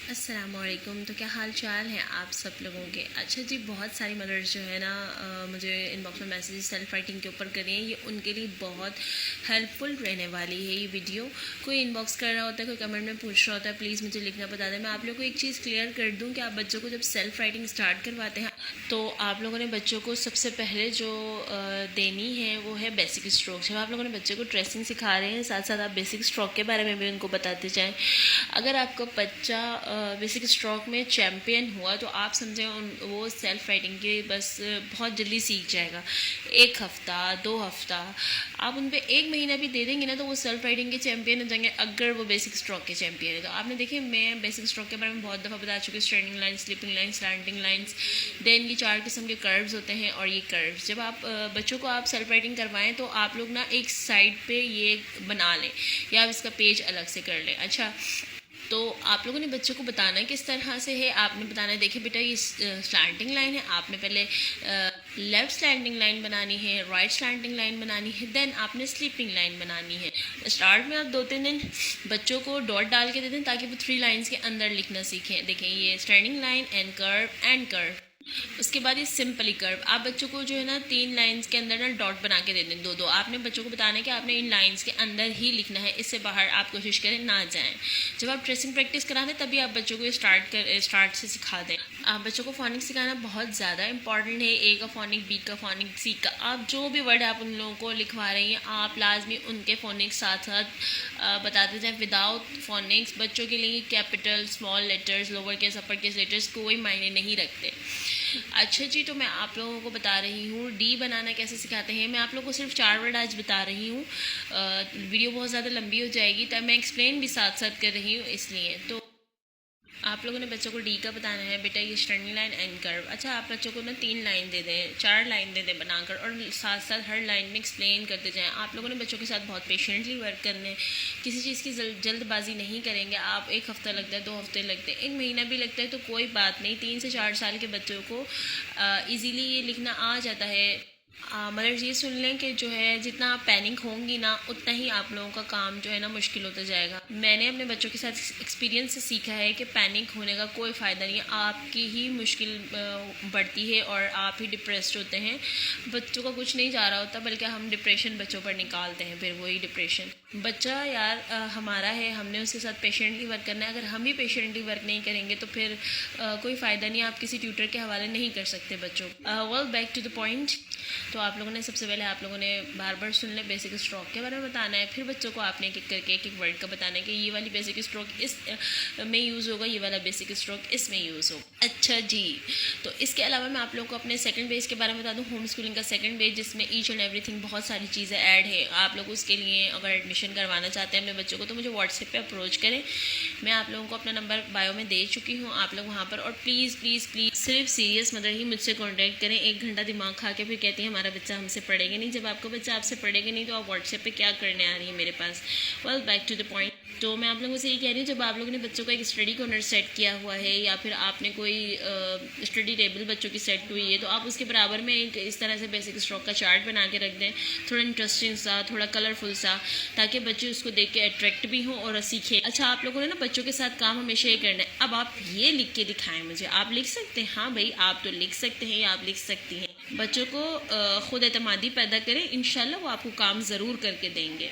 अस्सलामुअलैकुम। तो क्या हाल चाल है आप सब लोगों के। अच्छा जी, बहुत सारी मदर्स जो है ना मुझे इनबॉक्स में मैसेज सेल्फ राइटिंग के ऊपर करें। ये उनके लिए बहुत हेल्पफुल रहने वाली है ये वीडियो। कोई इनबॉक्स कर रहा होता है, कोई कमेंट में पूछ रहा होता है, प्लीज़ मुझे लिखना बता दें। मैं आप लोगों को एक चीज़ क्लियर कर दूँ कि आप बच्चों को जब सेल्फ राइटिंग स्टार्ट करवाते हैं तो आप लोगों ने बच्चों को सबसे पहले जो देनी है वो है बेसिक स्ट्रोक। जब आप लोगों ने बच्चों को ट्रेसिंग सिखा रहे हैं, साथ साथ आप बेसिक स्ट्रोक के बारे में भी उनको बताते जाएँ। अगर आपका बच्चा बेसिक स्ट्रोक में चैम्पियन हुआ तो आप समझें वो सेल्फ राइटिंग के बस बहुत जल्दी सीख जाएगा। 1 हफ़्ता 2 हफ़्ता आप उन पर 1 महीना भी दे देंगे ना तो वो सेल्फ राइटिंग के चैम्पियन हो जाएंगे, अगर वो बेसिक स्ट्रोक के चैम्पियन है। तो आपने देखिए, मैं बेसिक स्ट्रोक के बारे में बहुत दफ़ा बता चुकी हूँ। Standing line, sleeping line, slanting lines, then ये 4 किस्म के कर्व्स होते हैं। और ये कर्व्स जब आप बच्चों को आप सेल्फ राइटिंग करवाएं तो आप लोग ना एक साइड पे ये बना लें या आप इसका पेज अलग से कर लें। अच्छा, तो आप लोगों ने बच्चों को बताना है किस तरह से है। आपने बताना है, देखिए बेटा ये स्लैंटिंग लाइन है, आपने पहले लेफ़्ट स्लैंटिंग लाइन बनानी है, राइट स्लैंटिंग लाइन बनानी है, देन आपने स्लीपिंग लाइन बनानी है। स्टार्ट में आप 2-3 दिन बच्चों को डॉट डाल के दे दें ताकि वो 3 लाइन्स के अंदर लिखना सीखें। देखें, ये स्टैंडिंग लाइन एंड कर्व। उसके बाद ये सिंपली कर्व। आप बच्चों को जो है ना 3 लाइंस के अंदर ना डॉट बना के दे दें, 2-2। आपने बच्चों को बताना है कि आपने इन लाइंस के अंदर ही लिखना है, इससे बाहर आप कोशिश करें ना जाएं। जब आप ट्रेसिंग प्रैक्टिस करा दें तभी आप बच्चों को स्टार्ट से सिखा दें। आप बच्चों को फोनिक्स सिखाना बहुत ज़्यादा इंपॉर्टेंट है। ए का फोनिक, बी का फोनिक, सी का, आप जो भी वर्ड आप उन लोगों को लिखवा रही हैं आप लाजमी उनके फोनिक्स साथ साथ बताते जाएँ विदाउट फोनिक्स। बच्चों के लिए capital, small letters, lower case, upper case letters कोई मायने नहीं रखते। अच्छा जी, तो मैं आप लोगों को बता रही हूँ डी बनाना कैसे सिखाते हैं। मैं आप लोगों को सिर्फ 4 वर्ड आज बता रही हूँ, वीडियो बहुत ज़्यादा लंबी हो जाएगी, तब मैं एक्सप्लेन भी साथ साथ कर रही हूँ इसलिए। तो आप लोगों ने बच्चों को डी का बताना है, बेटा ये स्टैंडिंग लाइन एंड कर्व। अच्छा, आप बच्चों को ना 3 लाइन दे दें, 4 लाइन दे दें बनाकर, और साथ साथ हर लाइन में एक्सप्लेन करते जाएं। आप लोगों ने बच्चों के साथ बहुत पेशेंटली वर्क करना है, किसी चीज़ की जल्दबाजी नहीं करेंगे आप। 1 हफ़्ता लगता है, 2 हफ़्ते लगते हैं, 1 महीना भी लगता है तो कोई बात नहीं। 3 से 4 साल के बच्चों को ईज़िली ये लिखना आ जाता है। मदर्स ये सुन लें कि जो है जितना आप पैनिक होंगी ना उतना ही आप लोगों का काम जो है ना मुश्किल होता जाएगा। मैंने अपने बच्चों के साथ एक्सपीरियंस से सीखा है कि पैनिक होने का कोई फ़ायदा नहीं है, आपकी ही मुश्किल बढ़ती है और आप ही डिप्रेस्ड होते हैं। बच्चों का कुछ नहीं जा रहा होता, बल्कि हम डिप्रेशन बच्चों पर निकालते हैं। फिर वही डिप्रेशन बच्चा यार हमारा है, हमने उसके साथ पेशेंटली वर्क करना है। अगर हम ही पेशेंटली वर्क नहीं करेंगे तो फिर कोई फ़ायदा नहीं, आप किसी ट्यूटर के हवाले नहीं कर सकते बच्चों। Well, back to the point. तो आप लोगों ने सबसे पहले आप लोगों ने बार बार सुन लें, बेसिक स्ट्रोक के बारे में बताना है। फिर बच्चों को आपने एक एक करके एक वर्ड का बताना है कि ये वाली बेसिक स्ट्रोक इस में यूज़ होगा, ये वाला बेसिक स्ट्रोक इसमें यूज़ होगा। अच्छा जी, तो इसके अलावा मैं आप लोगों को अपने सेकंड बेस के बारे में बता दूं, होम स्कूलिंग का सेकंड बेस, जिसमें ईच एंड एवरीथिंग बहुत सारी चीज़ें ऐड है। आप लोग उसके लिए अगर एडमिशन करवाना चाहते हैं अपने बच्चों को तो मुझे व्हाट्सएप पे अप्रोच करें। मैं आप लोगों को अपना नंबर बायो में दे चुकी हूँ, आप लोग वहाँ पर। और प्लीज़ प्लीज़ प्लीज़ सिर्फ सीरियस मदर ही मुझसे कॉन्टैक्ट करें। 1 घंटा दिमाग खा के फिर कहती है हमारा बच्चा हमसे पढ़ेगा नहीं। जब आपका बच्चा आपसे पढ़ेगा नहीं तो आप व्हाट्सएप पे क्या करने आ रही है मेरे पास। Well, back to the point. तो मैं आप लोगों से ये कह रही हूँ, जब आप लोगों ने बच्चों का एक स्टडी कॉर्नर सेट किया हुआ है या फिर आपने कोई स्टडी टेबल बच्चों की सेट हुई है तो आप उसके बराबर में एक इस तरह से बेसिक स्ट्रोक का चार्ट बना के रख दें, थोड़ा इंटरेस्टिंग सा, थोड़ा कलरफुल सा, ताकि बच्चे उसको देख के अट्रैक्ट भी हों और सीखें। अच्छा, आप लोगों ने ना बच्चों के साथ काम हमेशा ये करना है। अब आप ये लिख के दिखाएं मुझे। आप लिख सकते हैं? हाँ भाई, आप तो लिख सकते हैं या आप लिख सकती हैं। बच्चों को खुद एतमादी पैदा करें, इंशाल्लाह वो आपको काम ज़रूर करके देंगे।